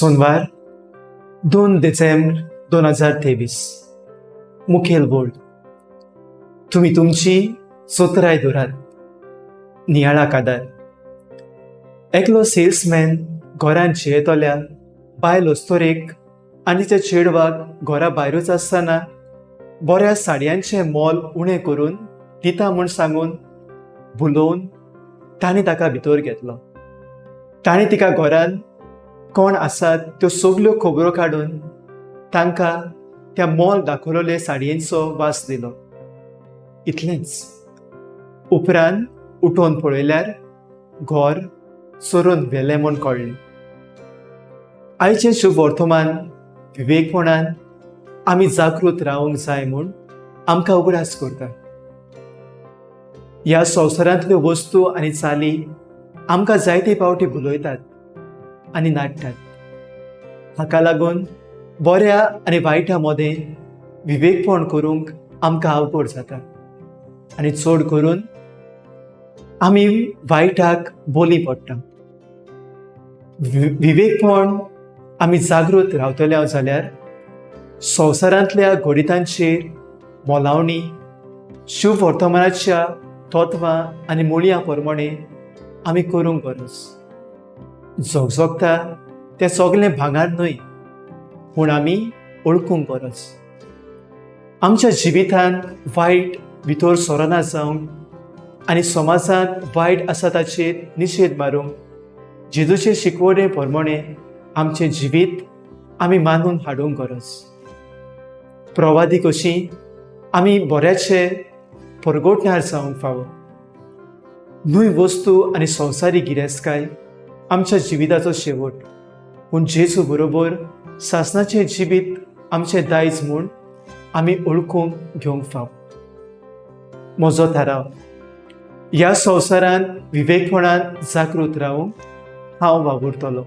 सोनवार 2 डिसेंबर 2023. मुखेल बोल. तुम्ही तुमची सोतराय दोरात. नियाळा कादार. एकलो सेल्समॅन घरान जेयतल्या बायल अस्तोरेक आनी त्या चेडवाक घरा भायरूच आसतना बऱ्या साडयांचें मोल उणें करून दिता म्हूण सांगून बुलोवन ताणें ताका भितर घेतलो. ताणें तिका घरान कोण आसात त्यो सगल्यो खबरो काडून तांकां त्या मोल दाखयलोले साडयेचो वास दिलो. इतलेंच. उपरांत उठोवन पळयल्यार घर चोरून व्हेलें म्हूण कळ्ळें. आयचें शुभ वर्तमान विवेकपणान आमी जागृत रावंक जाय म्हूण आमकां उगडास करता. ह्या संवसारांतल्यो वस्तू आनी चाली आमकां जायते फावटी भुलयतात आनी नाडटात. हाका लागून बऱ्या आनी वायटा मदें विवेकपण करूंक आमकां अवघड जाता आनी चड करून आमी वायटाक बोली पडटा. विवेकपण आमी जागृत रावतले जाल्यार संवसारांतल्या घडितांचेर मोलावणी शुभ वर्तमानाच्या तत्वां आनी मुळयां प्रमाणे आमी करूंक गरज. जगजगता तें सगलें भांगार न्हय पूण आमी ओळखूंक गरज. आमच्या जिवितांत वायट भितर सोरना जावंक आनी समाजांत वायट आसा ताचेर निशेध मारूंक जेजूचे शिकवणे प्रमाणे आमचें जिवीत आमी मानून हाडूंक गरज. प्रवादी कशीं आमी बऱ्याचे परगोटणार जावंक फावो. न्हय वस्तू आनी संवसारी गिरेस्तकाय आमच्या जिविताचो शेवट, पूण जेजू बरोबर सासणाचें जिवीत आमचें दायज म्हूण आमी ओळखूंक घेवंक फाव. म्हजो थाराव. ह्या संवसारांत विवेकपणान जागृत रावूंक हांव वावुरतलों.